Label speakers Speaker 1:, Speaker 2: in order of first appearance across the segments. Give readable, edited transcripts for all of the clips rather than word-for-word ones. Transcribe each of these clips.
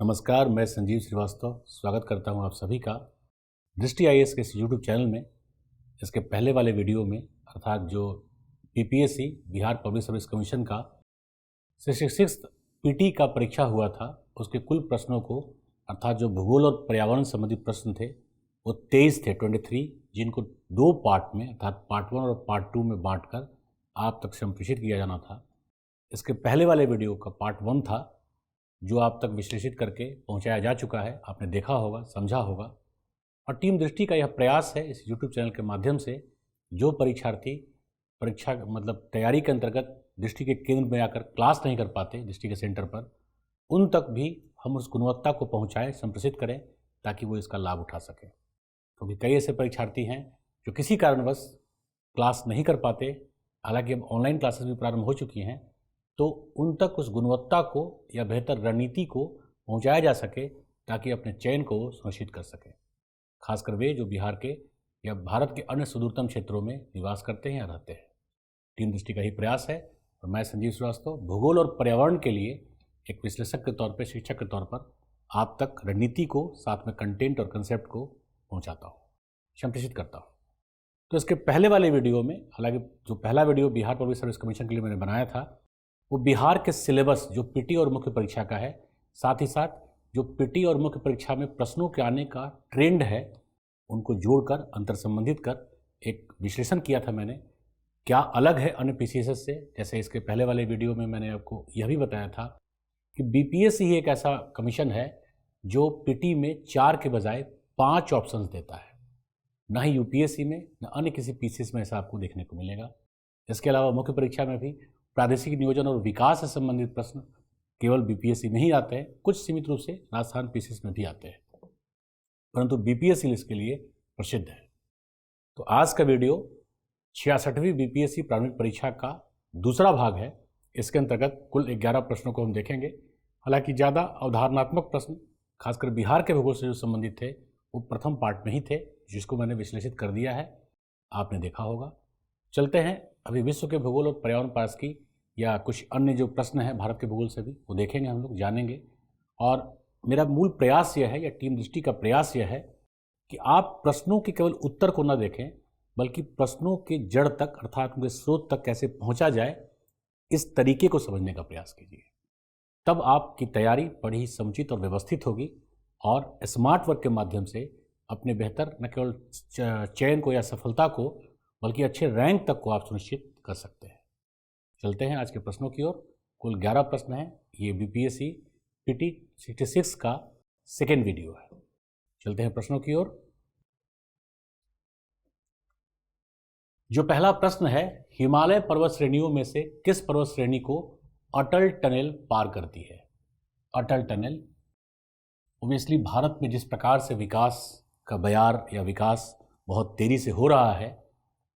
Speaker 1: नमस्कार, मैं संजीव श्रीवास्तव स्वागत करता हूं आप सभी का दृष्टि आईएएस के इस यूट्यूब चैनल में। इसके पहले वाले वीडियो में अर्थात जो BPSC Bihar public service commission का 66th पीटी का परीक्षा हुआ था, उसके कुल प्रश्नों को अर्थात जो भूगोल और पर्यावरण संबंधी प्रश्न थे वो 23 थे, 23, जिनको दो पार्ट में अर्थात पार्ट 1 और पार्ट 2 में बांटकर आप तक संप्रेषित किया जाना था। इसके पहले वाले वीडियो का पार्ट 1 था जो आप तक विश्लेषित करके पहुंचाया जा चुका है, आपने देखा होगा, समझा होगा। और टीम दृष्टि का यह प्रयास है इस यूट्यूब चैनल के माध्यम से जो परीक्षार्थी परीक्षा तैयारी के अंतर्गत दृष्टि के केंद्र में आकर क्लास नहीं कर पाते दृष्टि के सेंटर पर, उन तक भी हम उस गुणवत्ता को पहुंचाएं, संप्रेषित करें ताकि वो इसका लाभ उठा सकें। क्योंकि कई ऐसे परीक्षार्थी हैं जो किसी कारणवश क्लास नहीं कर पाते, हालांकि अब ऑनलाइन क्लासेस भी प्रारंभ हो चुकी हैं, तो उन तक उस गुणवत्ता को या बेहतर रणनीति को पहुंचाया जा सके ताकि अपने चयन को सुनिश्चित कर सकें। खासकर वे जो बिहार के या भारत के अन्य सुदूरतम क्षेत्रों में निवास करते हैं या रहते हैं। टीम दृष्टि का ही प्रयास है और मैं संजीव श्रीवास्तव भूगोल और पर्यावरण के लिए एक विश्लेषक के तौर पर, शिक्षक के तौर पर आप तक रणनीति को, साथ में कंटेंट और कंसेप्ट को पहुँचाता हूँ, संप्रेषित करता हूँ। तो इसके पहले वाले वीडियो में, हालांकि जो पहला video Bihar public service commission के लिए मैंने बनाया था वो बिहार के सिलेबस जो पीटी और मुख्य परीक्षा का है, साथ ही साथ जो पीटी और मुख्य परीक्षा में प्रश्नों के आने का ट्रेंड है, उनको जोड़कर अंतर संबंधित कर एक विश्लेषण किया था मैंने। क्या अलग है अन्य पीसीएस से, जैसे इसके पहले वाले वीडियो में मैंने आपको यह भी बताया था कि बीपीएससी ही एक ऐसा कमीशन है जो पीटी में 4 के बजाय 5 ऑप्शंस देता है। ना ही यूपीएससी में न अन्य किसी पीसीएस में ऐसा आपको देखने को मिलेगा। इसके अलावा मुख्य परीक्षा में भी प्रादेशिक नियोजन और विकास से संबंधित प्रश्न केवल बीपीएससी में ही आते हैं, कुछ सीमित रूप से राजस्थान पीसीएस में भी आते हैं, परंतु बीपीएससी इसके लिए प्रसिद्ध है। तो आज का वीडियो 66वीं बीपीएससी प्रारंभिक परीक्षा का दूसरा भाग है। इसके अंतर्गत कुल 11 प्रश्नों को हम देखेंगे। हालांकि ज़्यादा अवधारणात्मक प्रश्न खासकर बिहार के भूगोल से जो संबंधित थे वो प्रथम पार्ट में ही थे, जिसको मैंने विश्लेषित कर दिया है, आपने देखा होगा। चलते हैं अभी विश्व के भूगोल और पर्यावरण पास की या कुछ अन्य जो प्रश्न हैं भारत के भूगोल से भी वो देखेंगे, हम लोग जानेंगे। और मेरा मूल प्रयास यह है या टीम दृष्टि का प्रयास यह है कि आप प्रश्नों के केवल उत्तर को न देखें बल्कि प्रश्नों के जड़ तक अर्थात उनके स्रोत तक कैसे पहुंचा जाए, इस तरीके को समझने का प्रयास कीजिए। तब आपकी तैयारी बड़ी समुचित और व्यवस्थित होगी और स्मार्ट वर्क के माध्यम से अपने बेहतर न केवल चयन को या सफलता को बल्कि अच्छे रैंक तक को आप सुनिश्चित कर सकते हैं। चलते हैं आज के प्रश्नों की ओर। कुल 11 प्रश्न हैं। ये बीपीएससी पीटी 66 का सेकेंड वीडियो है। चलते हैं प्रश्नों की ओर। जो पहला प्रश्न है, हिमालय पर्वत श्रेणियों में से किस पर्वत श्रेणी को अटल टनल पार करती है? अटल टनल ओबियसली भारत में जिस प्रकार से विकास का बयार या विकास बहुत तेजी से हो रहा है,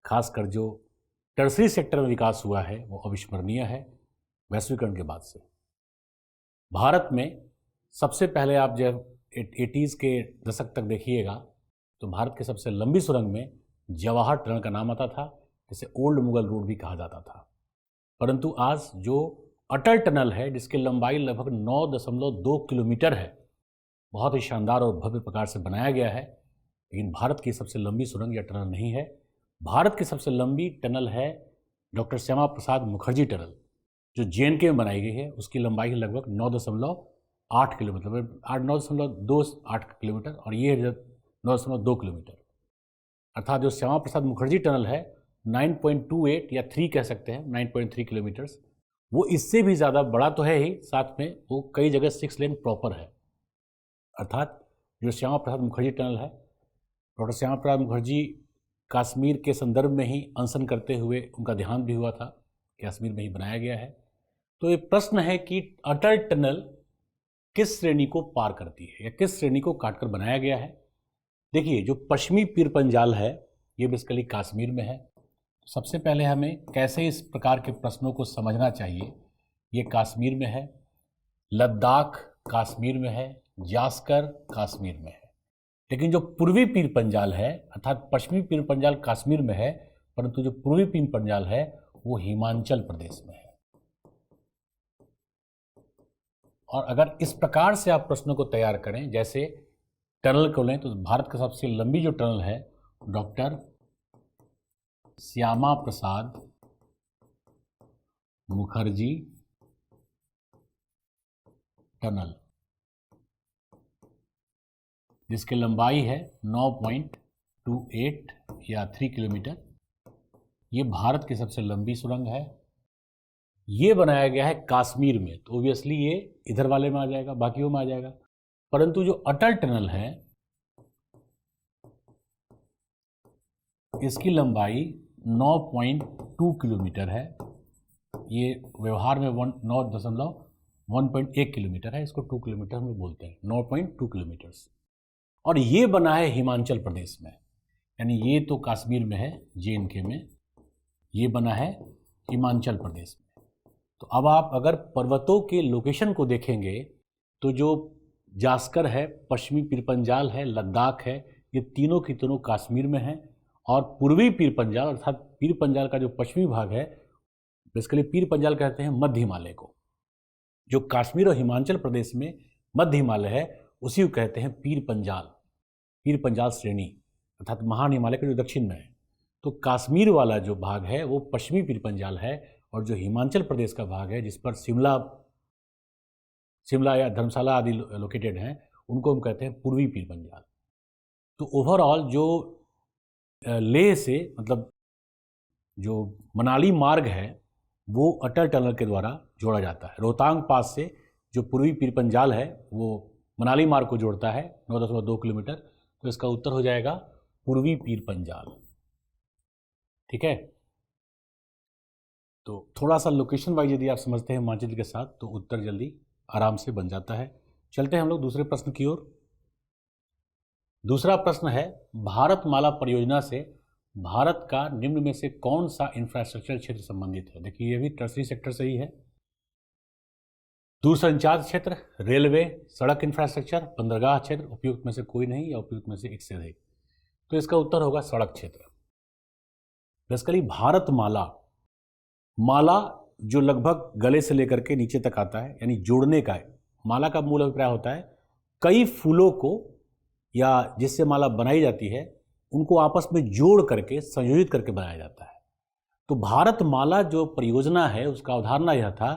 Speaker 1: खासकर जो टर्सरी सेक्टर में विकास हुआ है वो अविस्मरणीय है। वैश्वीकरण के बाद से भारत में सबसे पहले आप जब 80s के दशक तक देखिएगा तो भारत के सबसे लंबी सुरंग में जवाहर टनल का नाम आता था, जिसे ओल्ड मुगल रोड भी कहा जाता था। परंतु आज जो अटल टनल है जिसकी लंबाई लगभग 9.2 किलोमीटर है, बहुत ही शानदार और भव्य प्रकार से बनाया गया है। लेकिन भारत की सबसे लंबी सुरंग या टनल नहीं है। भारत की सबसे लंबी टनल है डॉक्टर श्यामा प्रसाद मुखर्जी टनल, जो जेएनके में बनाई गई है। उसकी लंबाई लगभग 9.8 किलोमीटर, 9.28 किलोमीटर, और ये 9.2 किलोमीटर। अर्थात जो श्यामा प्रसाद मुखर्जी टनल है 9.28 या 3 कह सकते हैं, 9.3 किलोमीटर्स, वो इससे भी ज़्यादा बड़ा तो है ही, साथ में वो कई जगह 6 लेन प्रॉपर है। अर्थात जो श्यामा प्रसाद मुखर्जी टनल है, डॉक्टर श्यामा प्रसाद मुखर्जी कश्मीर के संदर्भ में ही अनशन करते हुए उनका देहांत भी हुआ था, कश्मीर में ही बनाया गया है। तो ये प्रश्न है कि अटल टनल किस श्रेणी को पार करती है या किस श्रेणी को काटकर बनाया गया है। देखिए, जो पश्चिमी पीर पंजाल है ये बेसिकली कश्मीर में है। सबसे पहले हमें कैसे इस प्रकार के प्रश्नों को समझना चाहिए। ये कश्मीर में है, लद्दाख कश्मीर में है, जास्कर कश्मीर में है। लेकिन जो पूर्वी पीर पंजाल है अर्थात पश्चिमी पीर पंजाल कश्मीर में है, परंतु जो पूर्वी पीर पंजाल है वो हिमाचल प्रदेश में है। और अगर इस प्रकार से आप प्रश्नों को तैयार करें, जैसे टनल को लें तो भारत का सबसे लंबी जो टनल है डॉक्टर श्यामा प्रसाद मुखर्जी टनल, जिसकी लंबाई है 9.28 या 3 किलोमीटर। ये भारत की सबसे लंबी सुरंग है। ये बनाया गया है कश्मीर में, तो ऑब्वियसली ये इधर वाले में आ जाएगा, बाकियों में आ जाएगा। परंतु जो अटल टनल है इसकी लंबाई 9.2 किलोमीटर है। ये व्यवहार में 1.1 किलोमीटर है, इसको 2 किलोमीटर में बोलते हैं, 9.2 किलोमीटर्स। और ये बना है हिमाचल प्रदेश में, यानी ये तो कश्मीर में है JNK में, ये बना है हिमाचल प्रदेश में। तो अब आप अगर पर्वतों के लोकेशन को देखेंगे तो जो जास्कर है, पश्चिमी पीर पंजाल है, लद्दाख है, ये तीनों की तीनों कश्मीर में हैं। और पूर्वी पीर पंजाल अर्थात पीर पंजाल का जो पश्चिमी भाग है, बेसिकली पीर पंजाल कहते हैं मध्य हिमालय को। जो कश्मीर और हिमाचल प्रदेश में मध्य हिमालय है उसी को कहते हैं पीर पंजाल श्रेणी, अर्थात महान हिमालय के जो दक्षिण में है। तो कश्मीर वाला जो भाग है वो पश्चिमी पीर पंजाल है, और जो हिमाचल प्रदेश का भाग है जिस पर शिमला या धर्मशाला आदि लोकेटेड हैं, उनको हम कहते हैं पूर्वी पीर पंजाल। तो ओवरऑल जो लेह से मतलब जो मनाली मार्ग है वो अटल टनल के द्वारा जोड़ा जाता है। रोहतांग पास से जो पूर्वी पीर पंजाल है वो मनाली मार्ग को जोड़ता है 9.2 किलोमीटर। तो इसका उत्तर हो जाएगा पूर्वी पीर पंजाल। ठीक है, तो थोड़ा सा लोकेशन वाइज यदि आप समझते हैं हिमाचल के साथ तो उत्तर जल्दी आराम से बन जाता है। चलते हैं हम लोग दूसरे प्रश्न की ओर। दूसरा प्रश्न है, भारतमाला परियोजना से भारत का निम्न में से कौन सा इंफ्रास्ट्रक्चर क्षेत्र संबंधित है? देखिए ये भी टर्सरी सेक्टर से ही है। दूरसंचार क्षेत्र, रेलवे, सड़क इंफ्रास्ट्रक्चर, बंदरगाह क्षेत्र, उपयुक्त में से कोई नहीं या उपयुक्त में से एक से अधिक। तो इसका उत्तर होगा सड़क क्षेत्र। बेसिकली भारतमाला जो लगभग गले से लेकर के नीचे तक आता है, यानी जोड़ने का है। माला का मूल अभिप्राय होता है कई फूलों को या जिससे माला बनाई जाती है उनको आपस में जोड़ करके संयोजित करके बनाया जाता है। तो भारतमाला जो परियोजना है उसका अवधारणा यह था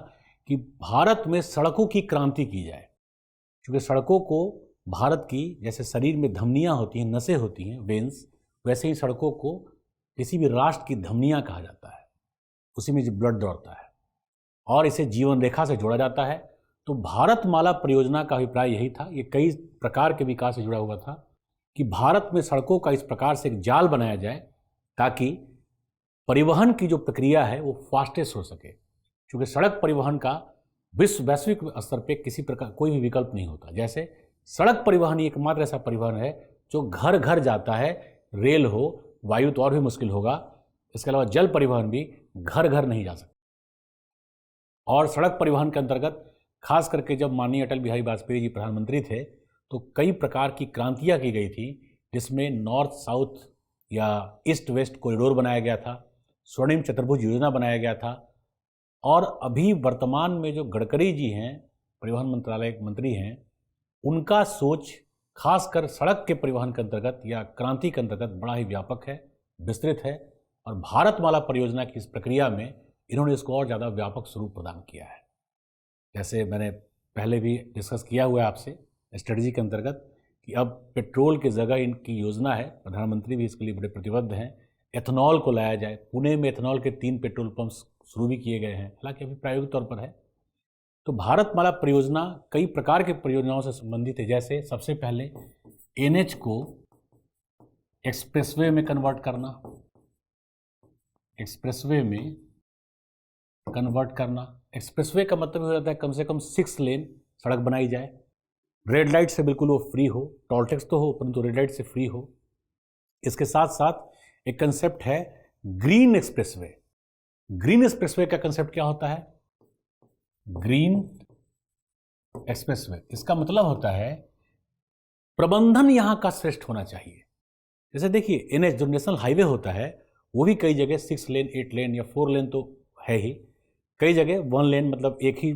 Speaker 1: कि भारत में सड़कों की क्रांति की जाए। क्योंकि सड़कों को भारत की जैसे शरीर में धमनियाँ होती हैं, नसें होती हैं, वेन्स, वैसे ही सड़कों को किसी भी राष्ट्र की धमनियाँ कहा जाता है। उसी में जो ब्लड दौड़ता है और इसे जीवन रेखा से जोड़ा जाता है। तो भारतमाला परियोजना का अभिप्राय यही था, ये कई प्रकार के विकास से जुड़ा हुआ था कि भारत में सड़कों का इस प्रकार से एक जाल बनाया जाए ताकि परिवहन की जो प्रक्रिया है वो फास्टेस्ट हो सके। क्योंकि सड़क परिवहन का वैश्विक स्तर पर किसी प्रकार कोई भी विकल्प नहीं होता। जैसे सड़क परिवहन ही एकमात्र ऐसा परिवहन है जो घर घर जाता है। रेल हो, वायु तो और भी मुश्किल होगा। इसके अलावा जल परिवहन भी घर घर नहीं जा सकता। और सड़क परिवहन के अंतर्गत खास करके जब माननीय अटल बिहारी वाजपेयी जी प्रधानमंत्री थे तो कई प्रकार की क्रांतियां की गई थी, जिसमें नॉर्थ साउथ या ईस्ट वेस्ट कॉरिडोर बनाया गया था, स्वर्णिम चतुर्भुज योजना बनाया गया था। और अभी वर्तमान में जो गडकरी जी हैं, परिवहन मंत्रालय मंत्री हैं, उनका सोच खासकर सड़क के परिवहन के अंतर्गत या क्रांति के अंतर्गत बड़ा ही व्यापक है, विस्तृत है। और भारतमाला परियोजना की इस प्रक्रिया में इन्होंने इसको और ज़्यादा व्यापक स्वरूप प्रदान किया है। जैसे मैंने पहले भी डिस्कस किया हुआ है आपसे स्ट्रेटजी के अंतर्गत कि अब पेट्रोल की जगह इनकी योजना है, प्रधानमंत्री भी इसके लिए बड़े प्रतिबद्ध हैं, एथेनॉल को लाया जाए। पुणे में एथेनॉल के 3 पेट्रोल पंप शुरू भी किए गए हैं, हालांकि अभी प्रायोगिक तौर पर है। तो भारतमाला परियोजना कई प्रकार के परियोजनाओं से संबंधित है। जैसे सबसे पहले NH को एक्सप्रेसवे में कन्वर्ट करना, एक्सप्रेसवे में कन्वर्ट करना। एक्सप्रेसवे का मतलब हो जाता है कम से कम 6 लेन सड़क बनाई जाए, रेड लाइट से बिल्कुल वो फ्री हो, टोल टैक्स तो हो परंतु रेड लाइट से फ्री हो। इसके साथ साथ एक कंसेप्ट है ग्रीन एक्सप्रेसवे। ग्रीन एक्सप्रेसवे का कंसेप्ट क्या होता है? ग्रीन एक्सप्रेसवे, इसका मतलब होता है प्रबंधन यहां का श्रेष्ठ होना चाहिए। जैसे देखिए NH जो नेशनल हाईवे होता है वो भी कई जगह 6 लेन, 8 लेन या 4 लेन तो है ही, कई जगह 1 लेन मतलब एक ही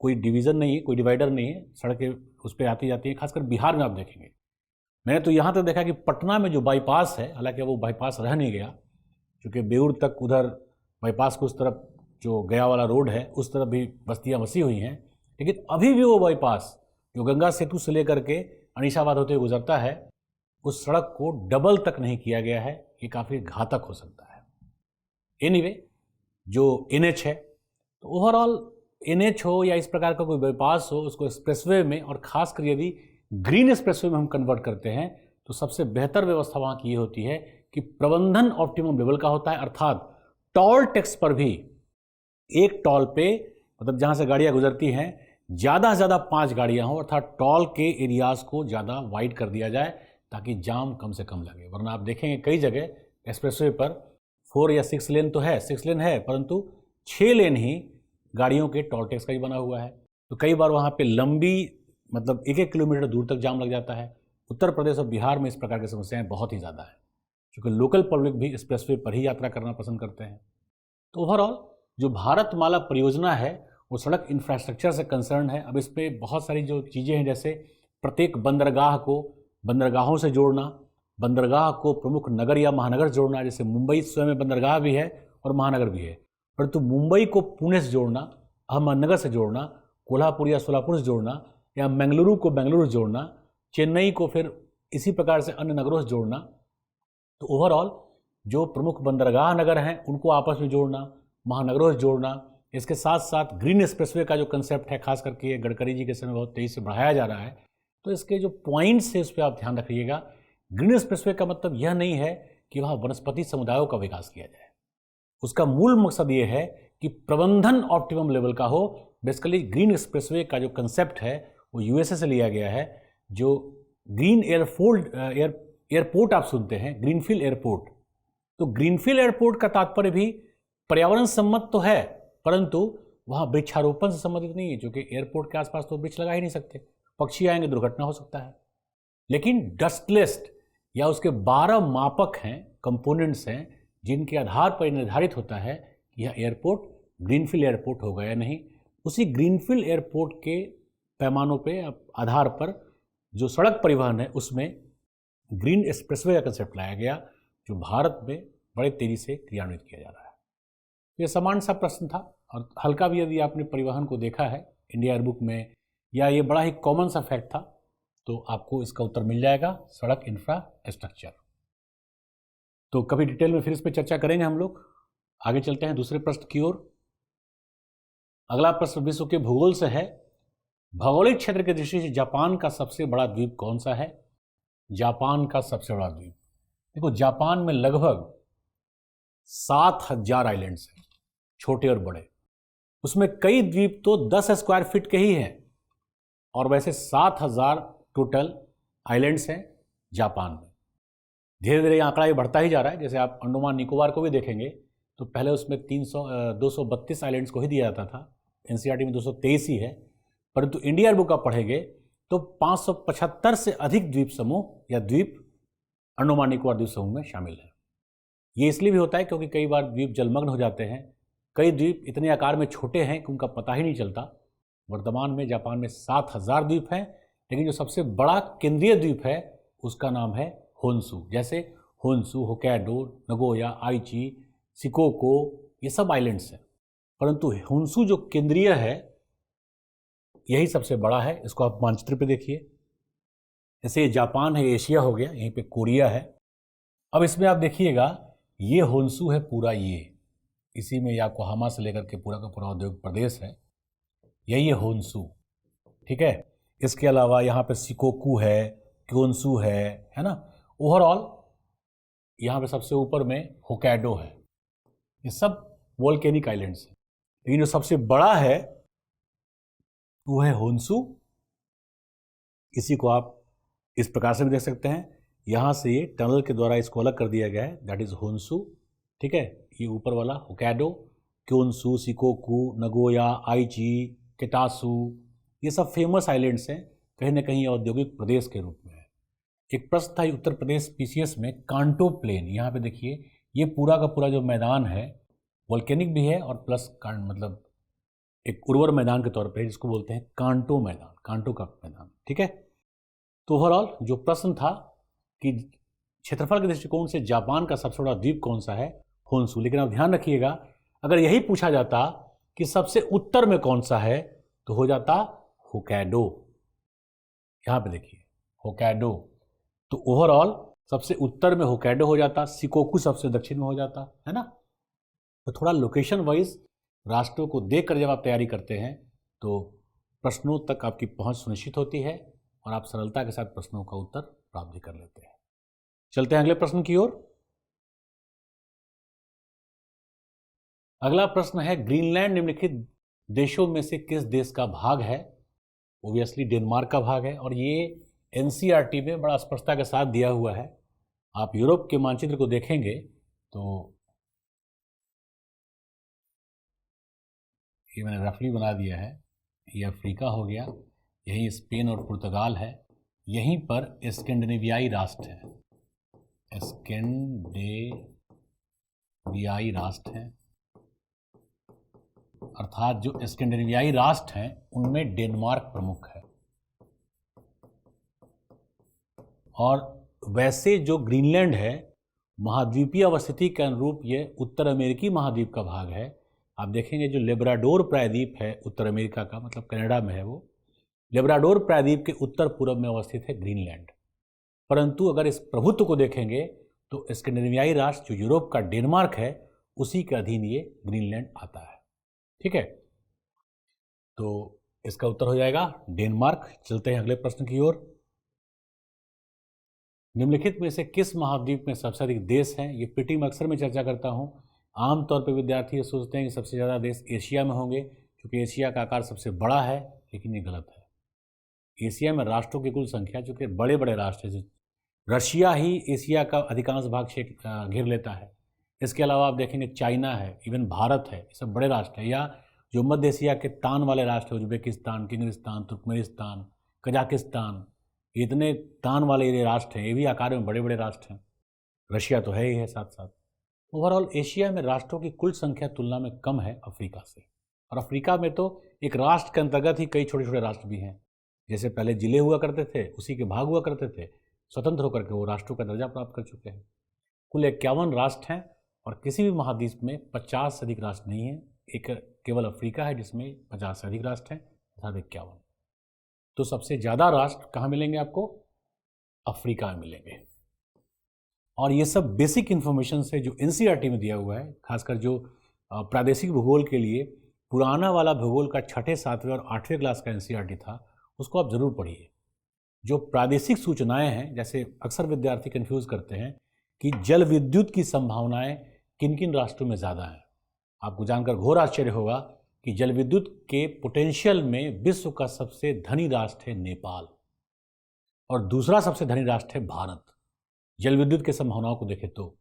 Speaker 1: कोई डिवीज़न नहीं है, कोई डिवाइडर नहीं है, सड़कें उस पर आती जाती हैं। खासकर बिहार में आप देखेंगे, मैंने तो यहाँ तक देखा कि पटना में जो बाईपास है, हालांकि वो बाईपास रह नहीं गया, क्योंकि बेउर तक उधर बाईपास को उस तरफ जो गया वाला रोड है उस तरफ भी बस्तियाँ बसी हुई हैं, लेकिन अभी भी वो बाईपास जो गंगा सेतु से लेकर के अनीसाबाद होते हुए गुजरता है, उस सड़क को डबल तक नहीं किया गया है। ये काफ़ी घातक हो सकता है। एनीवे, जो एनएच है, तो ओवरऑल एनएच हो या इस प्रकार का कोई बाईपास हो, उसको एक्सप्रेसवे में, और खासकर यदि ग्रीन एक्सप्रेसवे में हम कन्वर्ट करते हैं, तो सबसे बेहतर व्यवस्था वहाँ की ये होती है कि प्रबंधन ऑप्टिमम लेवल का होता है, अर्थात टोल टैक्स पर भी एक टोल पे, मतलब जहाँ से गाड़ियाँ गुजरती हैं, ज़्यादा से ज़्यादा 5 गाड़ियाँ हों, अर्थात टोल के एरियाज़ को ज़्यादा वाइड कर दिया जाए ताकि जाम कम से कम लगे। वरना आप देखेंगे कई जगह एक्सप्रेसवे पर 4 या 6 लेन तो है, 6 लेन है, परंतु 6 लेन ही गाड़ियों के टोल टैक्स का ही बना हुआ है। तो कई बार वहाँ पे लंबी, मतलब 1-1 किलोमीटर दूर तक जाम लग जाता है। उत्तर प्रदेश और बिहार में इस प्रकार की समस्याएं बहुत ही ज़्यादा है, क्योंकि लोकल पब्लिक भी एक्सप्रेसवे पर ही यात्रा करना पसंद करते हैं। तो ओवरऑल जो भारतमाला परियोजना है वो सड़क इंफ्रास्ट्रक्चर से कंसर्न है। अब इस पर बहुत सारी जो चीज़ें हैं, जैसे प्रत्येक बंदरगाह को बंदरगाहों से जोड़ना, बंदरगाह को प्रमुख नगर या महानगर से जोड़ना, जैसे मुंबई स्वयं में बंदरगाह भी है और महानगर भी है, परंतु मुंबई को पुणे से जोड़ना, अहमदनगर से जोड़ना, कोल्हापुर या सोलापुर से जोड़ना, या बेंगलुरु को बेंगलुरु से जोड़ना, चेन्नई को फिर इसी प्रकार से अन्य नगरों से जोड़ना। तो ओवरऑल जो प्रमुख बंदरगाह नगर हैं उनको आपस में जोड़ना, महानगरों से जोड़ना, इसके साथ साथ ग्रीन एक्सप्रेसवे का जो कंसेप्ट है, खास करके ये गडकरी जी के समय बहुत तेज़ी से बढ़ाया जा रहा है। तो इसके जो पॉइंट्स है उस पर आप ध्यान रखिएगा। ग्रीन एक्सप्रेसवे का मतलब यह नहीं है कि वहाँ वनस्पति समुदायों का विकास किया जाए, उसका मूल मकसद ये है कि प्रबंधन ऑप्टिमम लेवल का हो। बेसिकली ग्रीन एक्सप्रेसवे का जो कंसेप्ट है वो यूएसए से लिया गया है। जो ग्रीन एयरपोर्ट आप सुनते हैं, ग्रीनफील्ड एयरपोर्ट, तो ग्रीनफील्ड एयरपोर्ट का तात्पर्य भी पर्यावरण सम्मत तो है, परंतु वहाँ वृक्षारोपण से संबंधित नहीं है, क्योंकि एयरपोर्ट के आसपास तो वृक्ष लगा ही नहीं सकते, पक्षी आएंगे, दुर्घटना हो सकता है। लेकिन डस्ट लिस्ट या उसके 12 मापक हैं, कंपोनेंट्स हैं, जिनके आधार पर निर्धारित होता है कि यह एयरपोर्ट ग्रीनफील्ड एयरपोर्ट होगा या नहीं। उसी ग्रीनफील्ड एयरपोर्ट के पैमानों पे आधार पर जो सड़क परिवहन है उसमें ग्रीन एक्सप्रेसवे का कंसेप्ट लाया गया, जो भारत में बड़े तेजी से क्रियान्वित किया जा रहा है। ये समान सा प्रश्न था और हल्का भी, यदि आपने परिवहन को देखा है इंडिया एयरबुक में, या ये बड़ा ही कॉमन सा फैक्ट था, तो आपको इसका उत्तर मिल जाएगा, सड़क इंफ्रास्ट्रक्चर। तो कभी डिटेल में फिर इस पर चर्चा करेंगे हम लोग। आगे चलते हैं दूसरे प्रश्न की ओर। अगला प्रश्न विश्व के भूगोल से है। भौगोलिक क्षेत्र की दृष्टि से जापान का सबसे बड़ा द्वीप कौन सा है? जापान का सबसे बड़ा द्वीप, देखो जापान में लगभग 7000 आइलैंड्स हैं, छोटे और बड़े। उसमें कई द्वीप तो 10 स्क्वायर फीट के ही हैं, और वैसे 7000 टोटल आइलैंड्स हैं जापान में। धीरे धीरे आंकड़ा ये बढ़ता ही जा रहा है। जैसे आप अंडमान निकोबार को भी देखेंगे तो पहले उसमें 232 आइलैंड्स को ही दिया जाता था, एनसीईआरटी में 223 ही है, परंतु इंडिया बुक आप पढ़ेंगे तो 575 से अधिक द्वीप समूह या द्वीप अंडमान निकोबार द्वीप समूह में शामिल है। ये इसलिए भी होता है क्योंकि कई बार द्वीप जलमग्न हो जाते हैं। कई द्वीप इतने आकार में छोटे हैं कि उनका पता ही नहीं चलता। वर्तमान में जापान में 7000 द्वीप हैं, लेकिन जो सबसे बड़ा केंद्रीय द्वीप है उसका नाम है होन्शु। जैसे होन्शु, होक्काइडो, नगोया, आइची, शिकोको, ये सब आइलैंड्स हैं, परंतु होन्शु जो केंद्रीय है यही सबसे बड़ा है। इसको आप मानचित्र पे देखिए। जैसे ये जापान है, एशिया हो गया, यहीं पे कोरिया है। अब इसमें आप देखिएगा ये होन्शु है पूरा, ये इसी में याकोहामा से लेकर के पूरा का पूरा औद्योगिक प्रदेश है, यही है होन्शु, ठीक है। इसके अलावा यहाँ पे शिकोकू है, क्योन्शु है ना। ओवरऑल यहाँ पे सबसे ऊपर में होक्काइडो है। ये सब वोल्केनिक आइलैंड्स हैं, लेकिन जो सबसे बड़ा है वो है होन्शु। इसी को आप इस प्रकार से भी देख सकते हैं, यहाँ से ये टनल के द्वारा इसको अलग कर दिया गया है, दैट इज होन्शु, ठीक है। ये ऊपर वाला होक्काइडो, क्योन्शु, शिकोकू, नगोया, आइची, किटासु, ये सब फेमस आइलैंड्स हैं, कहीं ना कहीं औद्योगिक प्रदेश के रूप में है। एक प्रश्न था उत्तर प्रदेश पीसीएस में, कांटो प्लेन, यहाँ पे देखिए ये पूरा का पूरा जो मैदान है वोल्केनिक भी है और प्लस मतलब एक उर्वर मैदान के तौर पे जिसको बोलते हैं कांटो मैदान, कांटो का मैदान। ठीक है, तो ओवरऑल जो प्रश्न था कि क्षेत्रफल के दृष्टिकोण से जापान का सबसे बड़ा द्वीप कौन सा है, होन्शु। लेकिन आप ध्यान रखिएगा, अगर यही पूछा जाता कि सबसे उत्तर में कौन सा है तो हो जाता होक्काइडो। यहां पे देखिए होक्काइडो, तो ओवरऑल सबसे उत्तर में होक्काइडो हो जाता, शिकोकू सबसे दक्षिण में हो जाता, है ना। तो थोड़ा लोकेशन वाइज राष्ट्रों को देखकर जब आप तैयारी करते हैं तो प्रश्नों तक आपकी पहुंच सुनिश्चित होती है और आप सरलता के साथ प्रश्नों का उत्तर प्राप्त भी कर लेते हैं। चलते हैं अगले प्रश्न की ओर। अगला प्रश्न है, ग्रीनलैंड निम्नलिखित देशों में से किस देश का भाग है। ओबियसली डेनमार्क का भाग है और ये एनसीईआरटी में बड़ा स्पष्टता के साथ दिया हुआ है। आप यूरोप के मानचित्र को देखेंगे तो ये मैंने रफली बना दिया है, ये अफ्रीका हो गया, यही स्पेन और पुर्तगाल है, यहीं पर स्कैंडिनेवियाई राष्ट्र है, स्कैंडिनेवियाई राष्ट्र हैं, अर्थात जो स्कैंडिनेवियाई राष्ट्र हैं उनमें डेनमार्क प्रमुख है। और वैसे जो ग्रीनलैंड है महाद्वीपीय अवस्थिति के अनुरूप ये उत्तर अमेरिकी महाद्वीप का भाग है। आप देखेंगे जो लेब्राडोर प्रायद्वीप है उत्तर अमेरिका का, मतलब कनाडा में है, वो लेब्राडोर प्रायद्वीप के उत्तर पूर्व में अवस्थित है ग्रीनलैंड। परंतु अगर इस प्रभुत्व को देखेंगे तो स्कैंडिनेवियाई राष्ट्र जो यूरोप का डेनमार्क है उसी के अधीन ये ग्रीनलैंड आता है। ठीक है, तो इसका उत्तर हो जाएगा डेनमार्क। चलते हैं अगले प्रश्न की ओर। निम्नलिखित में से किस महाद्वीप में सबसे अधिक देश हैं। ये पीटी में अक्सर मैं चर्चा करता हूँ। आमतौर पर विद्यार्थी ये सोचते हैं कि सबसे ज़्यादा देश एशिया में होंगे क्योंकि एशिया का आकार सबसे बड़ा है, लेकिन ये गलत है। एशिया में राष्ट्रों की कुल संख्या, चूँकि बड़े बड़े राष्ट्र हैं, रशिया ही एशिया का अधिकांश भाग घेर लेता है। इसके अलावा आप देखेंगे चाइना है, इवन भारत है, ये सब बड़े राष्ट्र हैं। या जो मध्य एशिया के तान वाले राष्ट्र हैं, उज्बेकिस्तान, किर्गिस्तान, तुर्कमेनिस्तान, कजाकिस्तान, इतने तान वाले ये राष्ट्र हैं, ये भी आकार में बड़े बड़े राष्ट्र हैं। रशिया तो है ही है साथ साथ। ओवरऑल एशिया में राष्ट्रों की कुल संख्या तुलना में कम है अफ्रीका से, और अफ्रीका में तो एक राष्ट्र के अंतर्गत ही कई छोटे छोटे राष्ट्र भी हैं। जैसे पहले जिले हुआ करते थे, उसी के भाग हुआ करते थे, स्वतंत्र होकर के वो राष्ट्रों का दर्जा प्राप्त कर चुके हैं। कुल 51 राष्ट्र हैं और किसी भी महाद्वीप में 50 से अधिक राष्ट्र नहीं है। एक केवल अफ्रीका है जिसमें 50 से अधिक राष्ट्र हैं, अर्थात 51। तो सबसे ज़्यादा राष्ट्र कहाँ मिलेंगे आपको, अफ्रीका में मिलेंगे। और ये सब बेसिक इन्फॉर्मेशन से जो एनसीईआरटी में दिया हुआ है, खासकर जो प्रादेशिक भूगोल के लिए पुराना वाला भूगोल का 6ठे, 7वें और 8वें क्लास का एनसीईआरटी था, उसको आप ज़रूर पढ़िए। जो प्रादेशिक सूचनाएं हैं, जैसे अक्सर विद्यार्थी कंफ्यूज करते हैं कि जल विद्युत की संभावनाएं किन किन राष्ट्रों में ज़्यादा हैं। आपको जानकर घोर आश्चर्य होगा कि जल विद्युत के पोटेंशियल में विश्व का सबसे धनी राष्ट्र है नेपाल और दूसरा सबसे धनी राष्ट्र है भारत। जल विद्युत की संभावनाओं को देखें तो,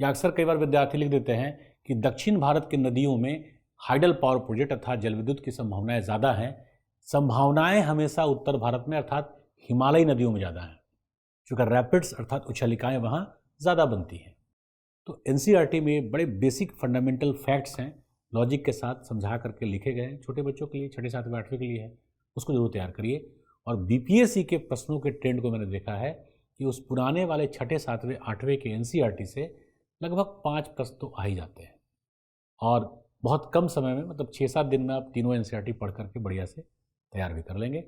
Speaker 1: या अक्सर कई बार विद्यार्थी लिख देते हैं कि दक्षिण भारत की नदियों में हाइडल पावर प्रोजेक्ट अर्थात जल विद्युत की संभावनाएं ज़्यादा हैं। संभावनाएं हमेशा उत्तर भारत में अर्थात हिमालयी नदियों में ज़्यादा हैं, चूँकि रैपिड्स अर्थात उछलिकाएँ वहाँ ज़्यादा बनती हैं। तो एनसीईआरटी में बड़े बेसिक फंडामेंटल फैक्ट्स हैं, लॉजिक के साथ समझा करके लिखे गए हैं। छोटे बच्चों के लिए, 6ठे, 7वें, 8वें के लिए है, उसको जरूर तैयार करिए। और बीपीएससी के प्रश्नों के ट्रेंड को मैंने देखा है कि उस पुराने वाले 6ठे, 7वें, 8वें के एनसीईआरटी से लगभग 5 प्रश्न तो आ ही जाते हैं और बहुत कम समय में, मतलब 6-7 दिन में आप तीनों एनसीईआरटी पढ़ करके बढ़िया से तैयार भी कर लेंगे।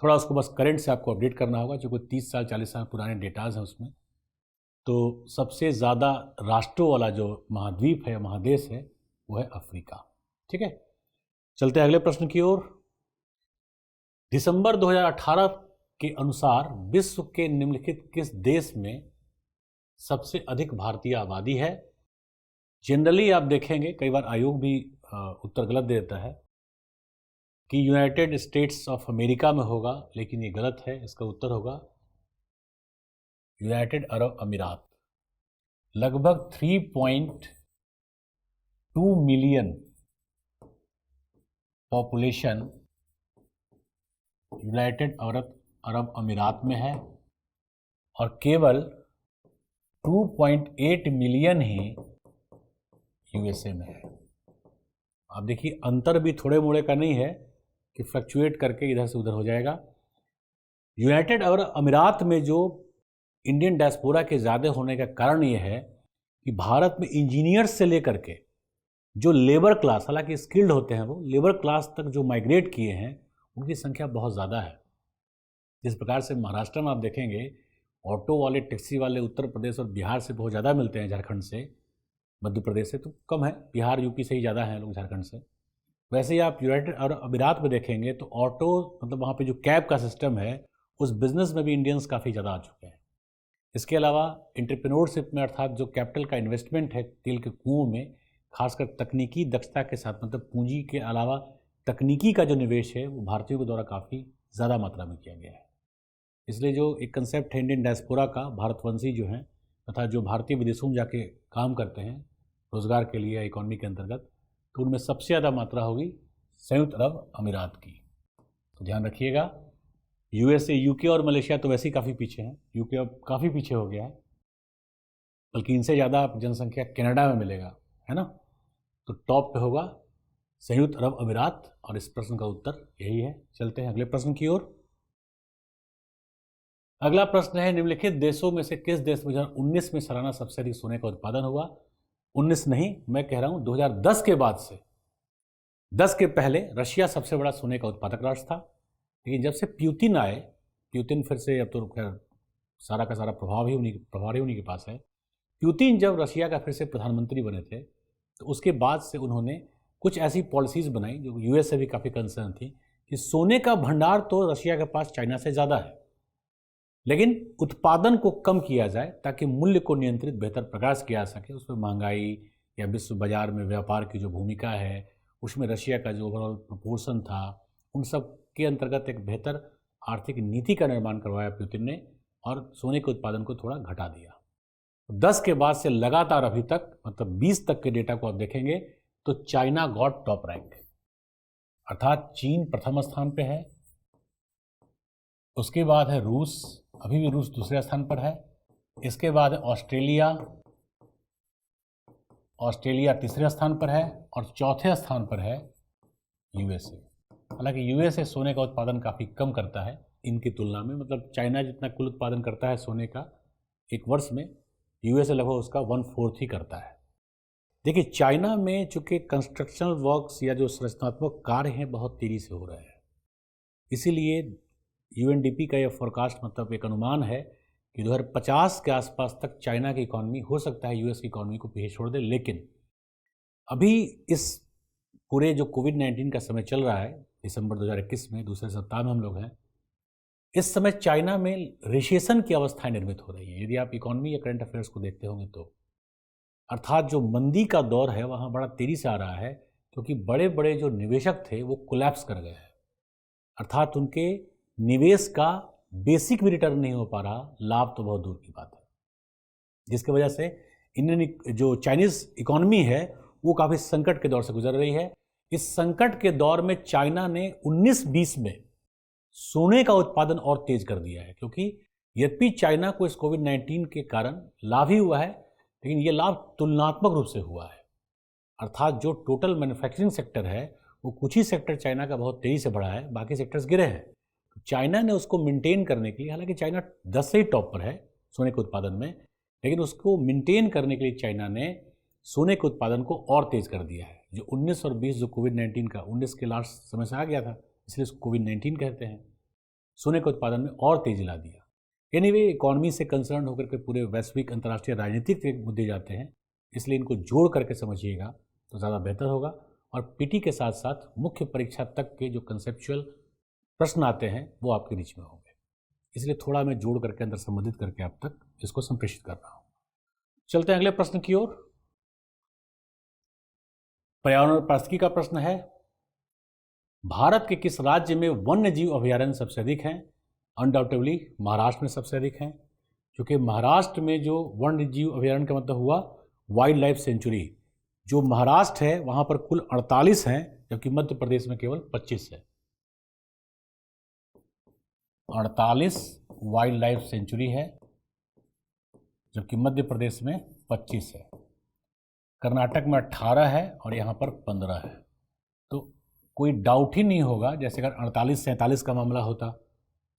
Speaker 1: थोड़ा उसको बस करंट से आपको अपडेट करना होगा, क्योंकि 30 साल 40 साल पुराने डेटाज हैं उसमें। तो सबसे ज़्यादा राष्ट्रों वाला जो महाद्वीप है, महादेश है, वो है अफ्रीका। ठीक है, चलते हैं अगले प्रश्न की ओर। दिसंबर 2018 के अनुसार विश्व के निम्नलिखित किस देश में सबसे अधिक भारतीय आबादी है। जनरली आप देखेंगे कई बार आयोग भी उत्तर गलत दे देता है कि यूनाइटेड स्टेट्स ऑफ अमेरिका में होगा, लेकिन ये गलत है। इसका उत्तर होगा यूनाइटेड अरब अमीरात। लगभग 3.2 मिलियन पॉपुलेशन यूनाइटेड अरब अमीरात में है और केवल 2.8 मिलियन ही यूएसए में है। आप देखिए अंतर भी थोड़े मोड़े का नहीं है कि फ्लक्चुएट करके इधर से उधर हो जाएगा। यूनाइटेड अरब अमीरात में जो इंडियन डायस्पोरा के ज़्यादा होने का कारण ये है कि भारत में इंजीनियर्स से लेकर के जो लेबर क्लास, हालांकि स्किल्ड होते हैं, वो लेबर क्लास तक जो माइग्रेट किए हैं उनकी संख्या बहुत ज़्यादा है। जिस प्रकार से महाराष्ट्र में आप देखेंगे ऑटो वाले, टैक्सी वाले उत्तर प्रदेश और बिहार से बहुत ज़्यादा मिलते हैं, झारखंड से, मध्य प्रदेश से तो कम है, बिहार यूपी से ही ज़्यादा हैं लोग, झारखंड से। वैसे ही आप यूनाइटेड अरब अमीरात में देखेंगे तो ऑटो, मतलब वहाँ पे जो कैब का सिस्टम है, उस बिज़नेस में भी इंडियंस काफ़ी ज़्यादा आ चुके हैं। इसके अलावा एंटरप्रेन्योरशिप में, अर्थात जो कैपिटल का इन्वेस्टमेंट है तेल के कुओं में, खासकर तकनीकी दक्षता के साथ, मतलब पूंजी के अलावा तकनीकी का जो निवेश है वो भारतीयों के द्वारा काफ़ी ज़्यादा मात्रा में किया गया है। इसलिए जो एक कंसेप्ट है इंडियन डायस्पोरा का, भारतवंशी जो हैं तथा जो भारतीय विदेशों में जाके काम करते हैं रोज़गार के लिए या इकॉनमी के अंतर्गत, तो उनमें सबसे ज़्यादा मात्रा होगी संयुक्त अरब अमीरात की। तो ध्यान रखिएगा, यूएसए, यूके और मलेशिया तो वैसे ही काफ़ी पीछे हैं। यूके अब काफ़ी पीछे हो गया है, बल्कि इनसे ज़्यादा जनसंख्या कनाडा में मिलेगा, है ना। तो टॉप पे होगा संयुक्त अरब अमीरात, और इस प्रश्न का उत्तर यही है। चलते हैं अगले प्रश्न की ओर। अगला प्रश्न है, निम्नलिखित देशों में से किस देश में 2019 में सालाना सबसे अधिक सोने का उत्पादन हुआ? 19 नहीं, मैं कह रहा हूं 2010 के बाद से। 10 के पहले रशिया सबसे बड़ा सोने का उत्पादक राष्ट्र था, लेकिन जब से पुतिन आए, पुतिन फिर से, अब तो खैर सारा का सारा प्रभाव ही उन्हीं के पास है। पुतिन जब रशिया का फिर से प्रधानमंत्री बने थे, तो उसके बाद से उन्होंने कुछ ऐसी पॉलिसीज़ बनाई जो यूएस से भी काफ़ी कंसर्न थी कि सोने का भंडार तो रशिया के पास चाइना से ज़्यादा है, लेकिन उत्पादन को कम किया जाए ताकि मूल्य को नियंत्रित बेहतर प्रकार से किया जा सके। उसमें महंगाई या विश्व बाजार में व्यापार की जो भूमिका है, उसमें रशिया का जो ओवरऑल प्रोपोर्शन था, उन सब के अंतर्गत एक बेहतर आर्थिक नीति का निर्माण करवाया पुतिन ने, और सोने के उत्पादन को थोड़ा घटा दिया। 10 के बाद से लगातार अभी तक, मतलब 20 तक के डेटा को आप देखेंगे तो चाइना गॉट टॉप रैंक, अर्थात चीन प्रथम स्थान पे है, उसके बाद है रूस, अभी भी रूस दूसरे स्थान पर है, इसके बाद है ऑस्ट्रेलिया तीसरे स्थान पर है, और चौथे स्थान पर है यूएसए। हालांकि यूएसए सोने का उत्पादन काफ़ी कम करता है इनकी तुलना में, मतलब चाइना जितना कुल उत्पादन करता है सोने का एक वर्ष में, यूएसए लगभग उसका 1/4 ही करता है। देखिए, चाइना में चूँकि कंस्ट्रक्शनल वर्क्स या जो संरचनात्मक कार्य हैं बहुत तेज़ी से हो रहे हैं, इसीलिए यूएनडीपी का यह फोरकास्ट, मतलब एक अनुमान है कि 2050 के आसपास तक चाइना की इकॉनमी, हो सकता है यूएस की इकॉनमी को पीछे छोड़ दे। लेकिन अभी इस पूरे जो कोविड-19 का समय चल रहा है, दिसंबर 2021 में दूसरे सप्ताह में हम लोग हैं, इस समय चाइना में रिसेशन की अवस्थाएं निर्मित हो रही हैं। यदि आप इकॉनमी या करंट अफेयर्स को देखते होंगे तो, अर्थात जो मंदी का दौर है वहाँ बड़ा तेज़ी से आ रहा है, क्योंकि बड़े बड़े जो निवेशक थे वो कोलैप्स कर गए हैं, अर्थात उनके निवेश का बेसिक भी रिटर्न नहीं हो पा रहा, लाभ तो बहुत दूर की बात है, जिसकी वजह से इंडियन जो चाइनीज़ इकॉनमी है वो काफ़ी संकट के दौर से गुजर रही है। इस संकट के दौर में चाइना ने 19-20 में सोने का उत्पादन और तेज कर दिया है, क्योंकि यद्यपि चाइना को इस कोविड-19 के कारण लाभ ही हुआ है, लेकिन ये लाभ तुलनात्मक रूप से हुआ है, अर्थात जो टोटल मैन्युफैक्चरिंग सेक्टर है वो कुछ ही सेक्टर चाइना का बहुत तेज़ी से बढ़ा है, बाकी सेक्टर्स गिरे हैं। तो चाइना ने उसको मेंटेन करने के लिए, हालांकि चाइना 10 से ही टॉप पर है सोने के उत्पादन में, लेकिन उसको मेंटेन करने के लिए चाइना ने सोने के उत्पादन को और तेज़ कर दिया है। जो 19 और 20 जो कोविड-19 का 19 के लास्ट समय से आ गया था, इसलिए उसको कोविड-19 कहते हैं, सोने के उत्पादन में और तेज़ी ला दिया। एनीवे, इकॉनमी से कंसर्न होकर के पूरे वैश्विक अंतर्राष्ट्रीय राजनीतिक मुद्दे जाते हैं, इसलिए इनको जोड़ करके समझिएगा तो ज़्यादा बेहतर होगा। और पीटी के साथ साथ मुख्य परीक्षा तक के जो कंसेप्चुअल प्रश्न आते हैं वो आपके रीच में होंगे, इसलिए थोड़ा मैं जोड़ करके अंदर संबंधित करके आप तक इसको संप्रेषित कर रहा हूँ। चलते हैं अगले प्रश्न की ओर। पर्यावरण और पारिस्थितिकी का प्रश्न है, भारत के किस राज्य में वन्य जीव अभयारण्य सबसे अधिक हैं? अनडाउटेबली महाराष्ट्र में सबसे अधिक हैं, क्योंकि महाराष्ट्र में जो वन्य जीव अभयारण्य का मतलब हुआ वाइल्ड लाइफ सेंचुरी। जो महाराष्ट्र है वहाँ पर कुल 48 हैं, जबकि मध्य प्रदेश में केवल 25 है। 48 वाइल्ड लाइफ सेंचुरी है, जबकि मध्य प्रदेश में 25 है। कर्नाटक में 18 है और यहाँ पर 15 है। तो कोई डाउट ही नहीं होगा, जैसे अगर 48-47 का मामला होता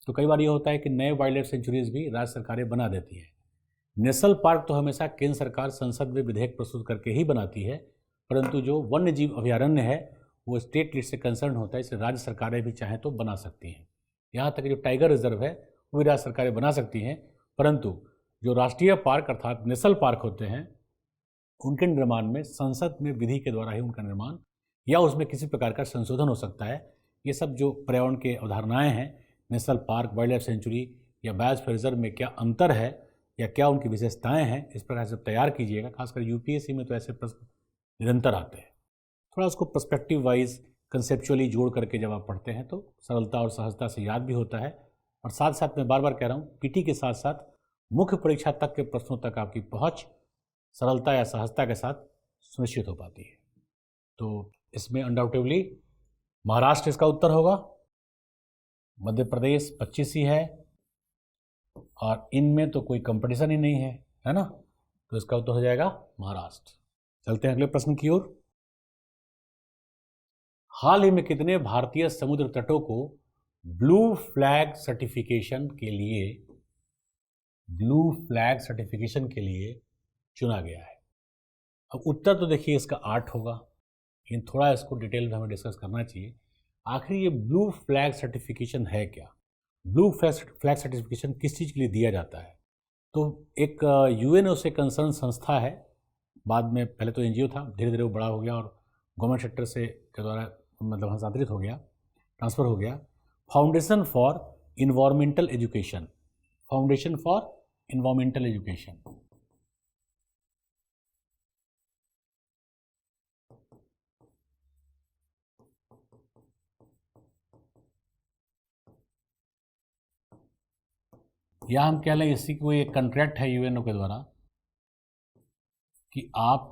Speaker 1: तो कई बार ये होता है कि नए वाइल्ड लाइफ सेंचुरीज भी राज्य सरकारें बना देती हैं। नेशनल पार्क तो हमेशा केंद्र सरकार संसद में विधेयक प्रस्तुत करके ही बनाती है, परंतु जो वन्य जीव अभयारण्य है वो स्टेट लिस्ट से कंसर्न होता है, इसे राज्य सरकारें भी चाहें तो बना सकती हैं। यहाँ तक जो टाइगर रिजर्व है वो भी राज्य सरकारें बना सकती हैं, परंतु जो राष्ट्रीय पार्क अर्थात नेशनल पार्क होते हैं उनके निर्माण में संसद में विधि के द्वारा ही उनका निर्माण या उसमें किसी प्रकार का संशोधन हो सकता है। ये सब जो पर्यावरण के अवधारणाएं हैं, national park, wild life sanctuary या बायोस्फीयर रिजर्व में क्या अंतर है या क्या उनकी विशेषताएं हैं, इस प्रकार से तैयार कीजिएगा। खासकर यूपीएससी में तो ऐसे प्रश्न निरंतर आते हैं। थोड़ा उसको पर्सपेक्टिव वाइज कंसेप्चुअली जोड़ करके जब आप पढ़ते हैं तो सरलता और सहजता से याद भी होता है, और साथ साथ मैं बार बार कह रहा हूँ पीटी के साथ साथ मुख्य परीक्षा तक के प्रश्नों तक आपकी पहुँच सरलता या सहजता के साथ सुनिश्चित हो पाती है। तो इसमें अनडाउटेबली महाराष्ट्र इसका उत्तर होगा, मध्य प्रदेश 25 ही है, और इनमें तो कोई कंपटीशन ही नहीं है ना, तो इसका उत्तर हो जाएगा महाराष्ट्र। चलते हैं अगले प्रश्न की ओर। हाल ही में कितने भारतीय समुद्र तटों को ब्लू फ्लैग सर्टिफिकेशन के लिए चुना गया है? अब उत्तर तो देखिए इसका 8 होगा, लेकिन थोड़ा इसको डिटेल में हमें डिस्कस करना चाहिए। आखिर ये ब्लू फ्लैग सर्टिफिकेशन है क्या? ब्लू फ्लैग सर्टिफिकेशन किस चीज़ के लिए दिया जाता है? तो एक यूएनओ से कंसर्न संस्था है, बाद में पहले तो एनजीओ था, धीरे धीरे वो बड़ा हो गया और गवर्नमेंट सेक्टर से के द्वारा मतलब हस्तांतरित हो गया, ट्रांसफ़र हो गया। Foundation for environmental education, foundation for environmental education. या हम कह लें इसी को एक कॉन्ट्रैक्ट है यूएनओ के द्वारा कि आप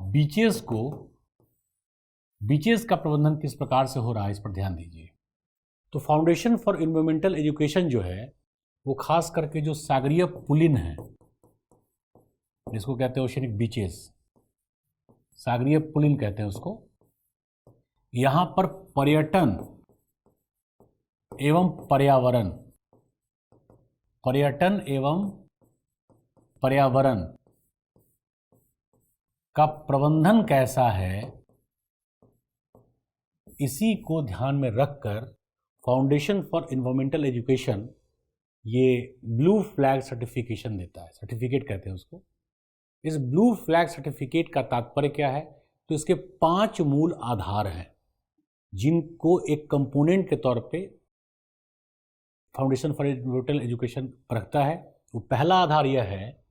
Speaker 1: बीचेस का प्रबंधन किस प्रकार से हो रहा है, इस पर ध्यान दीजिए। तो फाउंडेशन फॉर इन्वायरमेंटल एजुकेशन जो है वो खास करके जो सागरीय पुलिन है, जिसको कहते हैं ओशनिक बीचेस, सागरीय पुलिन कहते हैं उसको, यहाँ पर पर्यटन एवं पर्यावरण का प्रबंधन कैसा है, इसी को ध्यान में रखकर फाउंडेशन फॉर इन्वायरमेंटल एजुकेशन ये ब्लू फ्लैग सर्टिफिकेशन देता है, सर्टिफिकेट कहते हैं उसको। इस ब्लू फ्लैग सर्टिफिकेट का तात्पर्य क्या है? तो इसके 5 मूल आधार हैं जिनको एक कंपोनेंट के तौर पे फाउंडेशन फॉर इन्वायरमेंटल एजुकेशन रखता है। वो पहला आधार यह है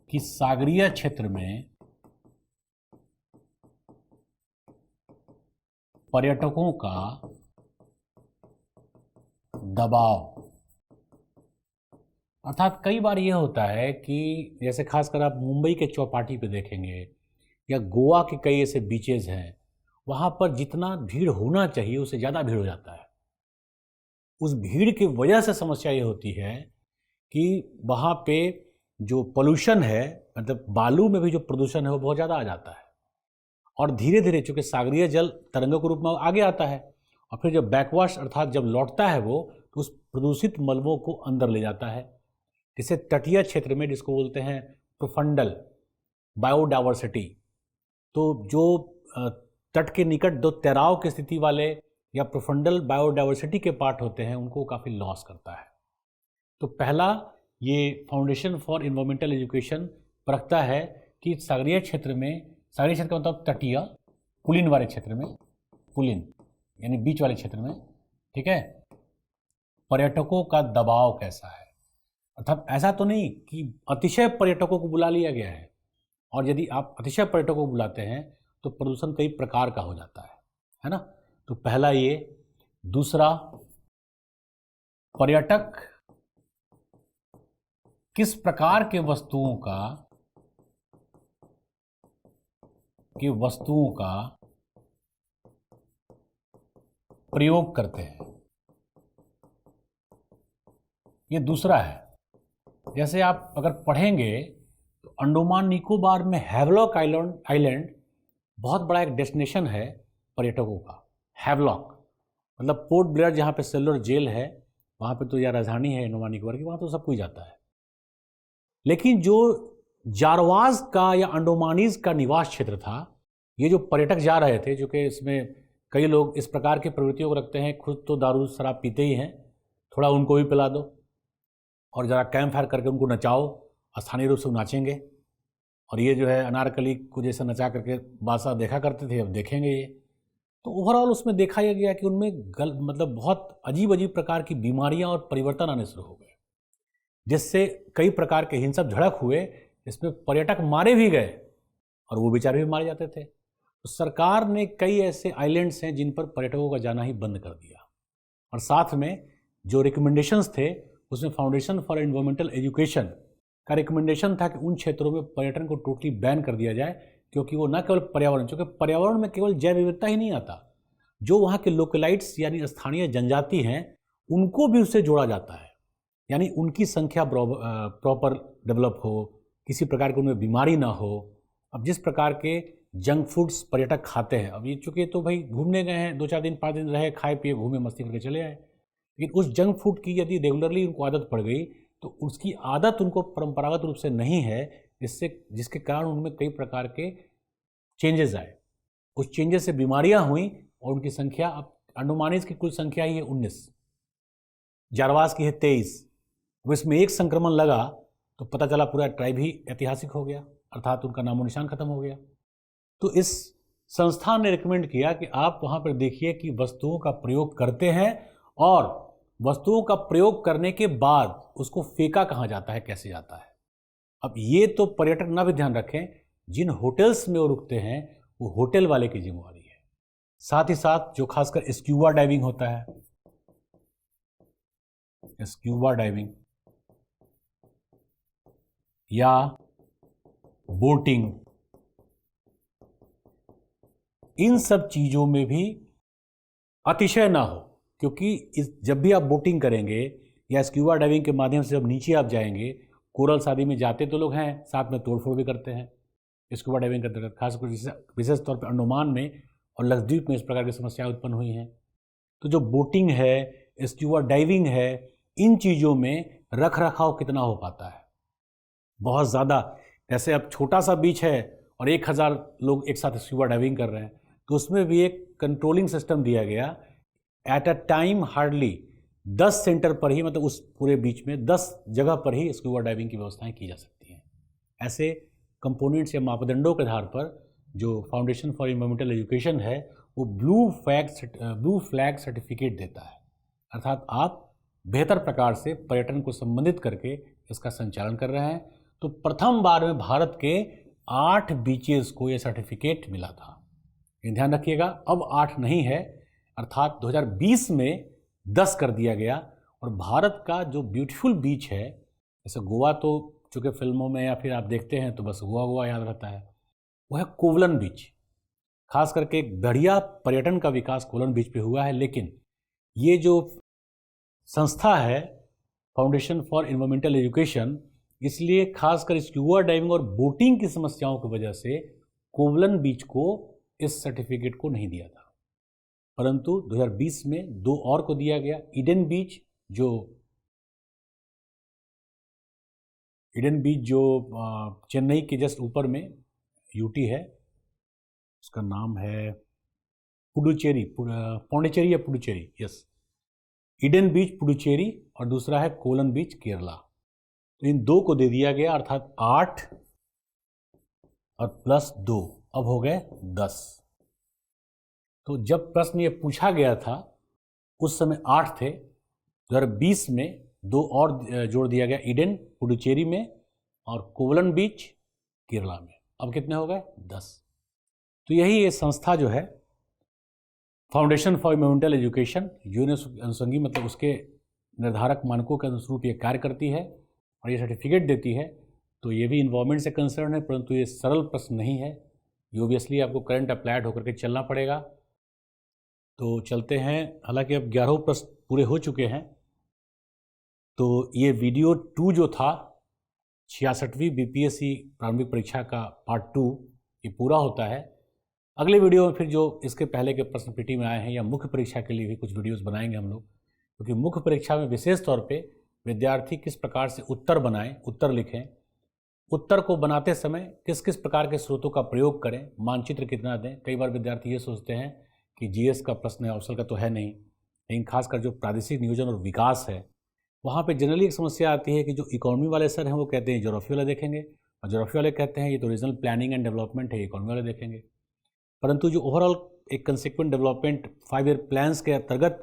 Speaker 1: कि सागरीय क्षेत्र में पर्यटकों का दबाव, अर्थात कई बार यह होता है कि जैसे खासकर आप मुंबई के चौपाटी पे देखेंगे या गोवा के कई ऐसे बीचेस हैं, वहाँ पर जितना भीड़ होना चाहिए उससे ज़्यादा भीड़ हो जाता है। उस भीड़ की वजह से समस्या ये होती है कि वहाँ पे जो पोल्यूशन है, मतलब बालू में भी जो प्रदूषण है वो बहुत ज़्यादा आ जाता है, और धीरे धीरे चूँकि सागरीय जल तरंगों के रूप में आगे आता है और फिर जब बैकवाश अर्थात जब लौटता है वो, तो उस प्रदूषित मलबों को अंदर ले जाता है। जैसे तटीय क्षेत्र में जिसको बोलते हैं प्रोफंडल बायोडाइवर्सिटी, तो जो तट के निकट दो तैराव की स्थिति वाले या प्रोफंडल बायोडाइवर्सिटी के पार्ट होते हैं उनको काफ़ी लॉस करता है। तो पहला ये फाउंडेशन फॉर इन्वायरमेंटल एजुकेशन रखता है कि सागरीय क्षेत्र में, सागरीय क्षेत्र का मतलब तटीय पुलिन वाले क्षेत्र में, पुलिन यानी बीच वाले क्षेत्र में, ठीक है, पर्यटकों का दबाव कैसा है। अर्थात ऐसा तो नहीं कि अतिशय पर्यटकों को बुला लिया गया है, और यदि आप अतिशय पर्यटकों को बुलाते हैं तो प्रदूषण कई प्रकार का हो जाता है ना। तो पहला ये। दूसरा, पर्यटक किस प्रकार के वस्तुओं का प्रयोग करते हैं, ये दूसरा है। जैसे आप अगर पढ़ेंगे तो अंडमान निकोबार में हैवलॉक आइलैंड बहुत बड़ा एक डेस्टिनेशन है पर्यटकों का। हैवलॉक मतलब पोर्ट ब्लेयर जहाँ पे सेलुलर जेल है, वहाँ पे तो या राजधानी है अंडमान निकोबार की, वहाँ तो सब कोई जाता है। लेकिन जो जारवाज का या अंडोमानीज का निवास क्षेत्र था, ये जो पर्यटक जा रहे थे, जो कि इसमें कई लोग इस प्रकार की प्रवृत्तियों को रखते हैं, खुद तो दारू शराब पीते ही हैं, थोड़ा उनको भी पिला दो और ज़रा कैंप फायर करके उनको नचाओ, स्थानीय रूप से नाचेंगे। और ये जो है अनारकली को जैसा नचा करके बादशाह देखा करते थे, अब देखेंगे ये। तो ओवरऑल उसमें देखा यह गया कि उनमें मतलब बहुत अजीब अजीब प्रकार की बीमारियां और परिवर्तन आने शुरू हो गए, जिससे कई प्रकार के हिंसक झड़प हुए। इसमें पर्यटक मारे भी गए और वो बेचारे भी मारे जाते थे। तो सरकार ने कई ऐसे आइलैंड्स हैं जिन पर पर्यटकों का जाना ही बंद कर दिया। और साथ में जो रिकमेंडेशंस थे, उसमें फाउंडेशन फॉर एनवायरमेंटल एजुकेशन का रिकमेंडेशन था कि उन क्षेत्रों में पर्यटन को टोटली बैन कर दिया जाए, क्योंकि वो न केवल पर्यावरण, क्योंकि पर्यावरण में केवल जैव विविधता ही नहीं आता, जो वहाँ के लोकलाइट्स यानी स्थानीय जनजाति हैं उनको भी उससे जोड़ा जाता है, यानी उनकी संख्या प्रॉपर डेवलप हो, किसी प्रकार की उनमें बीमारी ना हो। अब जिस प्रकार के जंक फूड्स पर्यटक खाते हैं, अब ये चूँकि तो भाई घूमने गए हैं, 2-4 दिन 5 दिन रहे, खाए पिए घूमे मस्ती करके चले आए, लेकिन उस जंक फूड की यदि रेगुलरली उनको आदत पड़ गई तो उसकी आदत उनको परंपरागत रूप से नहीं है, जिसके कारण उनमें कई प्रकार के चेंजेस आए। उस चेंजेस से बीमारियां हुई और उनकी संख्या, अब अंडोमानीज की कुल संख्या ही है 19, जारवास की है 23। अब इसमें एक संक्रमण लगा तो पता चला पूरा ट्राइब ही ऐतिहासिक हो गया, अर्थात उनका नामो निशान खत्म हो गया। तो इस संस्थान ने रिकमेंड किया कि आप वहाँ पर देखिए कि वस्तुओं का प्रयोग करते हैं और वस्तुओं का प्रयोग करने के बाद उसको फेंका कहाँ जाता है, कैसे जाता है। अब ये तो पर्यटक ना भी ध्यान रखें, जिन होटल्स में वो रुकते हैं वो होटल वाले की जिम्मेवारी है। साथ ही साथ जो खासकर स्क्यूबा डाइविंग होता है, स्क्यूबा डाइविंग या बोटिंग, इन सब चीज़ों में भी अतिशय ना हो, क्योंकि जब भी आप बोटिंग करेंगे या स्क्यूबा डाइविंग के माध्यम से जब नीचे आप जाएंगे, कोरल शादी में जाते तो लोग हैं, साथ में तोड़फोड़ भी करते हैं स्क्यूबा डाइविंग करते करते। खासकर विशेष तौर पर अंडमान में और लक्षद्वीप में इस प्रकार की समस्याएं उत्पन्न हुई हैं। तो जो बोटिंग है, स्क्यूबा डाइविंग है, इन चीज़ों में रख रखाव कितना हो पाता है, बहुत ज़्यादा। जैसे अब छोटा सा बीच है और 1000 लोग एक साथ स्क्यूबा डाइविंग कर रहे हैं, तो उसमें भी एक कंट्रोलिंग सिस्टम दिया गया। At a time hardly 10 centre पर ही, मतलब उस पूरे बीच में 10 जगह पर ही स्क्यूबा डाइविंग की व्यवस्थाएं की जा सकती हैं। ऐसे कंपोनेंट्स या मापदंडों के आधार पर जो फाउंडेशन फॉर एनवायरमेंटल एजुकेशन है वो ब्लू फ्लैग सर्टिफिकेट देता है, अर्थात आप बेहतर प्रकार से पर्यटन को संबंधित करके इसका संचालन कर रहे हैं। तो प्रथम बार में भारत के 8 बीचेस को यह सर्टिफिकेट मिला था। ध्यान रखिएगा, अब 8 नहीं है, अर्थात 2020 में 10 कर दिया गया। और भारत का जो ब्यूटीफुल बीच है, जैसे गोवा तो चूँकि फिल्मों में या फिर आप देखते हैं तो बस गोवा गोवा याद रहता है, वह है कोवलन बीच। खास करके एक बढ़िया पर्यटन का विकास कोवलन बीच पे हुआ है। लेकिन ये जो संस्था है फाउंडेशन फॉर एनवायरमेंटल एजुकेशन, इसलिए खासकर स्क्यूबा डाइविंग और बोटिंग की समस्याओं की वजह से कोवलन बीच को इस सर्टिफिकेट को नहीं दिया था, परंतु 2020 में 2 और को दिया गया। ईडन बीच जो चेन्नई के जस्ट ऊपर में यूटी है, उसका नाम है पुडुचेरी, पौंडीचेरी या पुडुचेरी, यस, ईडन बीच पुडुचेरी, और दूसरा है कोवलन बीच केरला। तो इन 2 को दे दिया गया, अर्थात 8 और प्लस 2 अब हो गए 10। तो जब प्रश्न ये पूछा गया था उस समय 8 थे, 2020 में 2 और जोड़ दिया गया, ईडन पुडुचेरी में और कोवलन बीच केरला में। अब कितने हो गए? 10। तो यही ये संस्था जो है foundation for environmental education, UNESCO अनुषंगी, मतलब उसके निर्धारक मानकों के अनुरूप ये कार्य करती है और ये सर्टिफिकेट देती है। तो ये भी इन्वायरमेंट से कंसर्न है, परंतु ये सरल प्रश्न नहीं है, ये ओबियसली आपको करंट अप्लाइड होकर के चलना पड़ेगा। तो चलते हैं, हालांकि अब 11 प्रश्न पूरे हो चुके हैं। तो ये वीडियो 2 जो था 66वीं बीपीएससी प्रारंभिक परीक्षा का पार्ट 2, ये पूरा होता है। अगले वीडियो में फिर जो इसके पहले के प्रश्न पीटी में आए हैं या मुख्य परीक्षा के लिए भी कुछ वीडियोस बनाएंगे हम लोग, क्योंकि मुख्य परीक्षा में विशेष तौर पे विद्यार्थी किस प्रकार से उत्तर बनाएं, उत्तर लिखें, उत्तर को बनाते समय किस किस प्रकार के स्रोतों का प्रयोग करें, मानचित्र कितना दें। कई बार विद्यार्थी ये सोचते हैं कि जीएस का प्रश्न है, ऑप्शनल का तो है नहीं, लेकिन खासकर जो प्रादेशिक नियोजन और विकास है वहाँ पे जनरली एक समस्या आती है कि जो इकोनॉमी वाले सर हैं वो कहते हैं ज्योग्राफी वाले देखेंगे, और ज्योग्राफी वाले कहते हैं ये तो रीजनल प्लानिंग एंड डेवलपमेंट है, इकोनॉमी वाले देखेंगे। परंतु जो ओवरऑल एक कंसिक्वेंट डेवलपमेंट 5 ईयर प्लान्स के अंतर्गत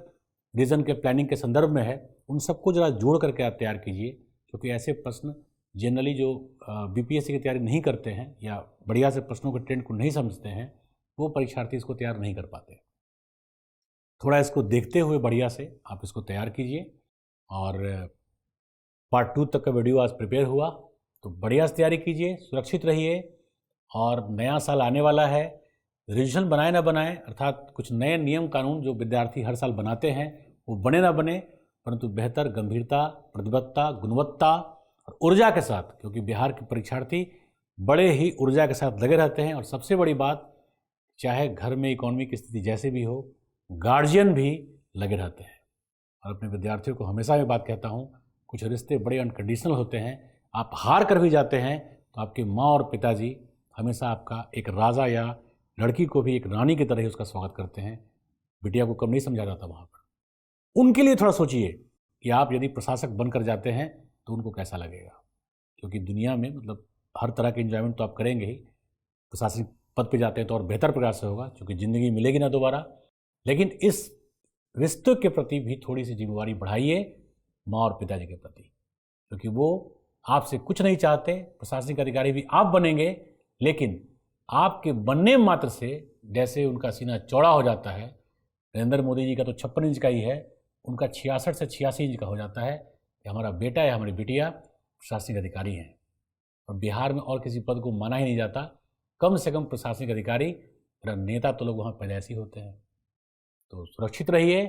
Speaker 1: रीजन के प्लानिंग के संदर्भ में है, उन सबको जरा जोड़ करके आप तैयार कीजिए, क्योंकि ऐसे प्रश्न जनरली जो बीपीएससी की तैयारी नहीं करते हैं या बढ़िया से प्रश्नों के ट्रेंड को नहीं समझते हैं, वो परीक्षार्थी इसको तैयार नहीं कर पाते। थोड़ा इसको देखते हुए बढ़िया से आप इसको तैयार कीजिए। और पार्ट 2 तक का वीडियो आज प्रिपेयर हुआ, तो बढ़िया से तैयारी कीजिए, सुरक्षित रहिए। और नया साल आने वाला है, रिविजन बनाए ना बनाए, अर्थात कुछ नए नियम कानून जो विद्यार्थी हर साल बनाते हैं वो बने ना बने, परंतु बेहतर गंभीरता, प्रतिबद्धता, गुणवत्ता और ऊर्जा के साथ, क्योंकि बिहार के परीक्षार्थी बड़े ही ऊर्जा के साथ लगे रहते हैं। और सबसे बड़ी बात, चाहे घर में इकोनॉमी की स्थिति जैसे भी हो, गार्जियन भी लगे रहते हैं। और अपने विद्यार्थियों को हमेशा मैं बात कहता हूँ, कुछ रिश्ते बड़े अनकंडीशनल होते हैं, आप हार कर भी जाते हैं तो आपकी माँ और पिताजी हमेशा आपका एक राजा या लड़की को भी एक रानी की तरह ही उसका स्वागत करते हैं। बिटिया को कम नहीं समझा जाता वहाँ पर। उनके लिए थोड़ा सोचिए कि आप यदि प्रशासक बनकर जाते हैं तो उनको कैसा लगेगा, क्योंकि दुनिया में मतलब हर तरह के एंजॉयमेंट तो आप करेंगे ही, प्रशासनिक पद पे जाते हैं तो और बेहतर प्रकार से होगा, क्योंकि ज़िंदगी मिलेगी ना दोबारा। लेकिन इस रिश्तों के प्रति भी थोड़ी सी जिम्मेवारी बढ़ाइए माँ और पिताजी के प्रति, क्योंकि वो आपसे कुछ नहीं चाहते। प्रशासनिक अधिकारी भी आप बनेंगे, लेकिन आपके बनने मात्र से जैसे उनका सीना चौड़ा हो जाता है, नरेंद्र मोदी जी का तो 56 इंच का ही है, उनका 66 से 86 इंच का हो जाता है कि हमारा बेटा या हमारी बिटिया प्रशासनिक अधिकारी हैं। और बिहार में और किसी पद को माना ही नहीं जाता, कम से कम प्रशासनिक अधिकारी, नेता तो लोग वहाँ पैदाइशी होते हैं। तो सुरक्षित रहिए,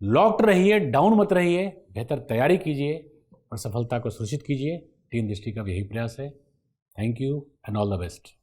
Speaker 1: लॉक्ड रहिए, डाउन मत रहिए, बेहतर तैयारी कीजिए और सफलता को सुनिश्चित कीजिए। टीम दृष्टि का भी यही प्रयास है। Thank you and all the best.